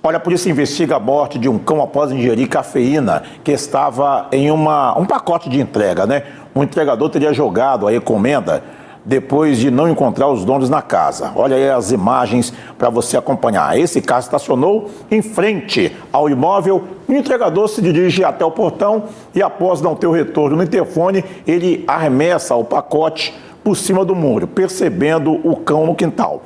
Olha, a polícia investiga a morte de um cão após ingerir cafeína que estava em um pacote de entrega, né? O entregador teria jogado a encomenda depois de não encontrar os donos na casa. Olha aí as imagens para você acompanhar. Esse carro estacionou em frente ao imóvel, o entregador se dirige até o portão e, após não ter o retorno no interfone, ele arremessa o pacote por cima do muro, percebendo o cão no quintal.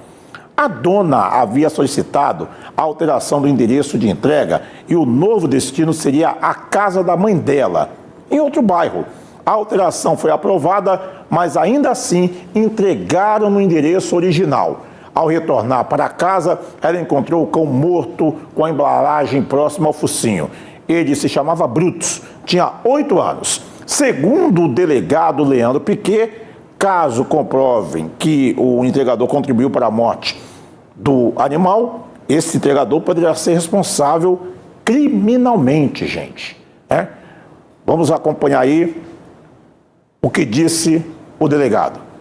A dona havia solicitado a alteração do endereço de entrega e o novo destino seria a casa da mãe dela, em outro bairro. A alteração foi aprovada, mas ainda assim entregaram no endereço original. Ao retornar para casa, ela encontrou o cão morto com a embalagem próxima ao focinho. Ele se chamava Brutus, tinha 8 anos. Segundo o delegado Leandro Piquet, caso comprovem que o entregador contribuiu para a morte do animal, esse entregador poderia ser responsável criminalmente, gente. Vamos acompanhar aí o que disse o delegado.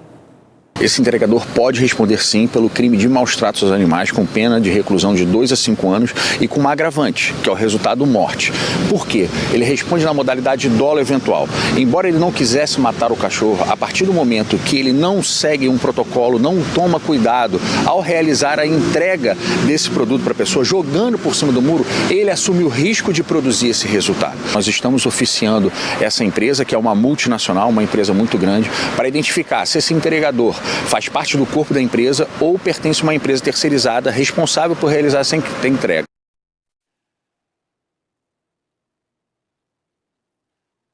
Esse entregador pode responder sim pelo crime de maus tratos aos animais com pena de reclusão de 2 a 5 anos e com uma agravante, que é o resultado morte. Por quê? Ele responde na modalidade dolo eventual. Embora ele não quisesse matar o cachorro, a partir do momento que ele não segue um protocolo, não toma cuidado ao realizar a entrega desse produto para a pessoa, jogando por cima do muro, ele assume o risco de produzir esse resultado. Nós estamos oficiando essa empresa, que é uma multinacional, uma empresa muito grande, para identificar se esse entregador faz parte do corpo da empresa ou pertence a uma empresa terceirizada responsável por realizar essa entrega.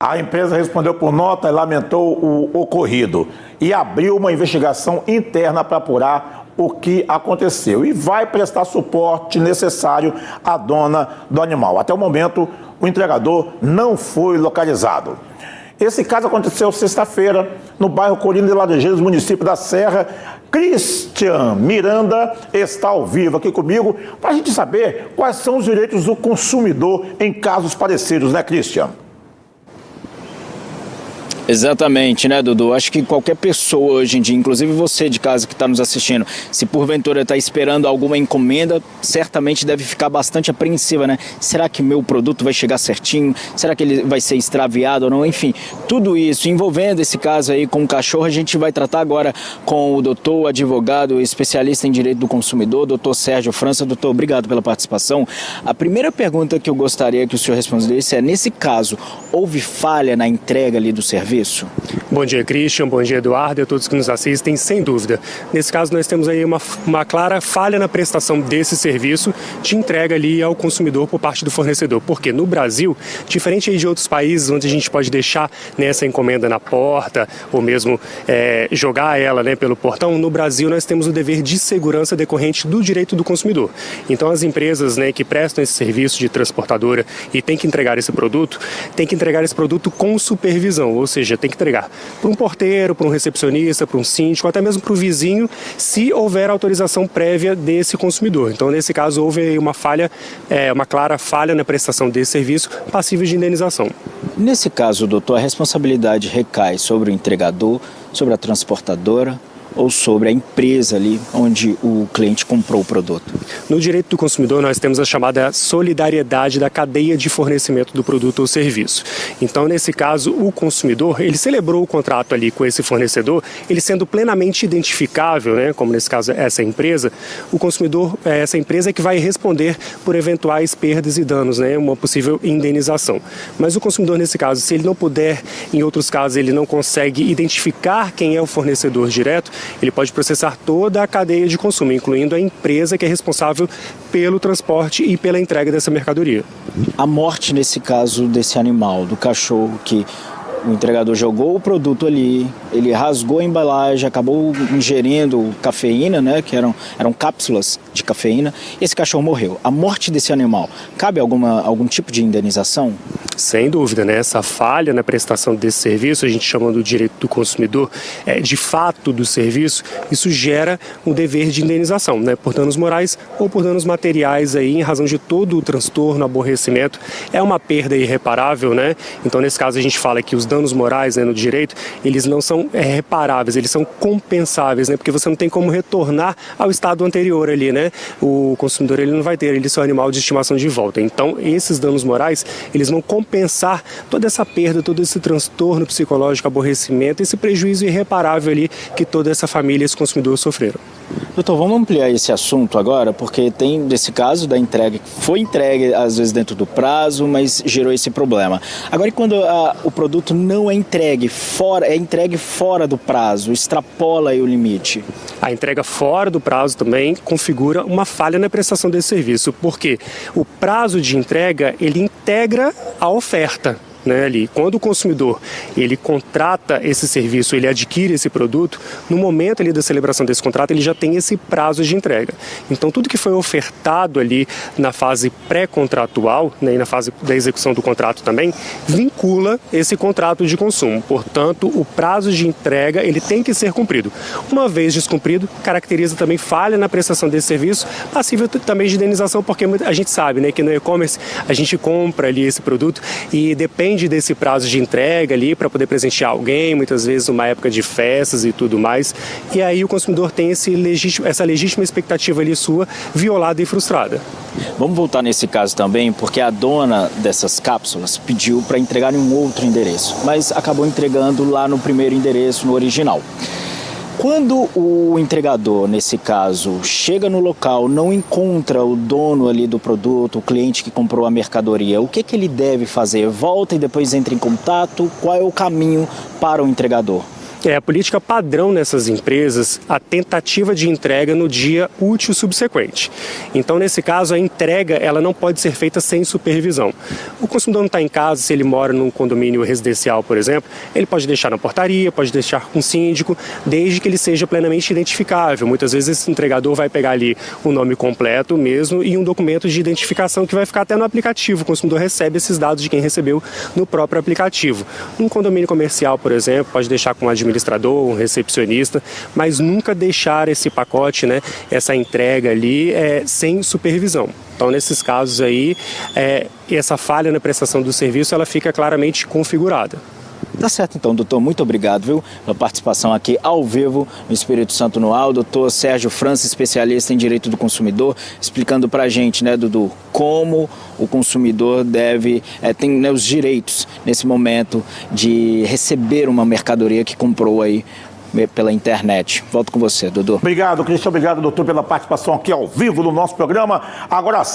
A empresa respondeu por nota e lamentou o ocorrido e abriu uma investigação interna para apurar o que aconteceu e vai prestar suporte necessário à dona do animal. Até o momento, o entregador não foi localizado. Esse caso aconteceu sexta-feira, no bairro Colina de Laranjeiras, município da Serra. Christian Miranda está ao vivo aqui comigo para a gente saber quais são os direitos do consumidor em casos parecidos, né, Christian? Exatamente, né, Dudu? Acho que qualquer pessoa hoje em dia, inclusive você de casa que está nos assistindo, se porventura está esperando alguma encomenda, certamente deve ficar bastante apreensiva, né? Será que meu produto vai chegar certinho? Será que ele vai ser extraviado ou não? Enfim, tudo isso envolvendo esse caso aí com o cachorro, a gente vai tratar agora com o doutor, advogado, especialista em direito do consumidor, doutor Sérgio França. Doutor, obrigado pela participação. A primeira pergunta que eu gostaria que o senhor respondesse é, nesse caso, houve falha na entrega ali do serviço? Bom dia, Christian. Bom dia, Eduardo, e a todos que nos assistem. Sem dúvida. Nesse caso, nós temos aí uma clara falha na prestação desse serviço de entrega ali ao consumidor por parte do fornecedor. Porque no Brasil, diferente aí de outros países onde a gente pode deixar essa encomenda na porta ou mesmo jogar ela pelo portão, no Brasil nós temos o dever de segurança decorrente do direito do consumidor. Então, as empresas que prestam esse serviço de transportadora e têm que entregar esse produto, têm que entregar esse produto com supervisão, ou seja, tem que entregar para um porteiro, para um recepcionista, para um síndico, até mesmo para o vizinho, se houver autorização prévia desse consumidor. Então, nesse caso, houve uma falha, uma clara falha na prestação desse serviço, passível de indenização. Nesse caso, doutor, a responsabilidade recai sobre o entregador, sobre a transportadora ou sobre a empresa ali onde o cliente comprou o produto? No direito do consumidor, nós temos a chamada solidariedade da cadeia de fornecimento do produto ou serviço. Então, nesse caso, o consumidor, ele celebrou o contrato ali com esse fornecedor, ele sendo plenamente identificável, como nesse caso essa empresa, o consumidor, essa empresa é que vai responder por eventuais perdas e danos, uma possível indenização. Mas o consumidor, nesse caso, se ele não puder, em outros casos, ele não consegue identificar quem é o fornecedor direto, ele pode processar toda a cadeia de consumo, incluindo a empresa que é responsável pelo transporte e pela entrega dessa mercadoria. A morte, nesse caso, desse animal, do cachorro, que o entregador jogou o produto ali, ele rasgou a embalagem, acabou ingerindo cafeína, que eram cápsulas de cafeína, esse cachorro morreu. A morte desse animal, cabe algum tipo de indenização? Sem dúvida, né? Essa falha na prestação desse serviço, a gente chama do direito do consumidor, de fato do serviço, isso gera um dever de indenização, né? Por danos morais ou por danos materiais aí, em razão de todo o transtorno, aborrecimento. É uma perda irreparável, né? Então, nesse caso, a gente fala que os danos morais, né, no direito, eles não são reparáveis, eles são compensáveis, né? Porque você não tem como retornar ao estado anterior ali, né? O consumidor, ele não vai ter ele seu animal de estimação de volta. Então, esses danos morais, eles vão compensar toda essa perda, todo esse transtorno psicológico, aborrecimento, esse prejuízo irreparável ali que toda essa família, esse consumidor sofreram. Doutor, vamos ampliar esse assunto agora, porque tem desse caso da entrega, que foi entregue às vezes dentro do prazo, mas gerou esse problema. Agora, e quando o produto não é entregue fora do prazo, extrapola aí o limite? A entrega fora do prazo também configura uma falha na prestação desse serviço, porque o prazo de entrega, ele integra a oferta. Né, ali. Quando o consumidor ele contrata esse serviço, ele adquire esse produto, no momento ali da celebração desse contrato, ele já tem esse prazo de entrega. Então, tudo que foi ofertado ali na fase pré-contratual, né, e na fase da execução do contrato também, vincula esse contrato de consumo. Portanto, o prazo de entrega ele tem que ser cumprido. Uma vez descumprido, caracteriza também falha na prestação desse serviço, passível também de indenização, porque a gente sabe, né, que no e-commerce a gente compra ali esse produto e depende desse prazo de entrega ali para poder presentear alguém, muitas vezes numa época de festas e tudo mais, e aí o consumidor tem essa legítima expectativa ali sua violada e frustrada. Vamos voltar nesse caso também, porque a dona dessas cápsulas pediu para entregar em um outro endereço, mas acabou entregando lá no primeiro endereço, no original. Quando o entregador, nesse caso, chega no local, não encontra o dono ali do produto, o cliente que comprou a mercadoria, o que ele deve fazer? Volta e depois entra em contato? Qual é o caminho para o entregador? A política padrão nessas empresas, a tentativa de entrega no dia útil subsequente. Então, nesse caso, a entrega ela não pode ser feita sem supervisão. O consumidor não está em casa, se ele mora num condomínio residencial, por exemplo, ele pode deixar na portaria, pode deixar com o síndico, desde que ele seja plenamente identificável. Muitas vezes esse entregador vai pegar ali o nome completo mesmo e um documento de identificação que vai ficar até no aplicativo. O consumidor recebe esses dados de quem recebeu no próprio aplicativo. Num condomínio comercial, por exemplo, pode deixar com um administrador, um recepcionista, mas nunca deixar esse pacote, né, essa entrega ali sem supervisão. Então, nesses casos aí, essa falha na prestação do serviço, ela fica claramente configurada. Tá certo então, doutor. Muito obrigado, viu, pela participação aqui ao vivo no Espírito Santo no Ar. Doutor Sérgio França, especialista em direito do consumidor, explicando pra gente, né, Dudu, como o consumidor tem, né, os direitos nesse momento de receber uma mercadoria que comprou aí pela internet. Volto com você, Dudu. Obrigado, Cristian. Obrigado, doutor, pela participação aqui ao vivo no nosso programa. Agora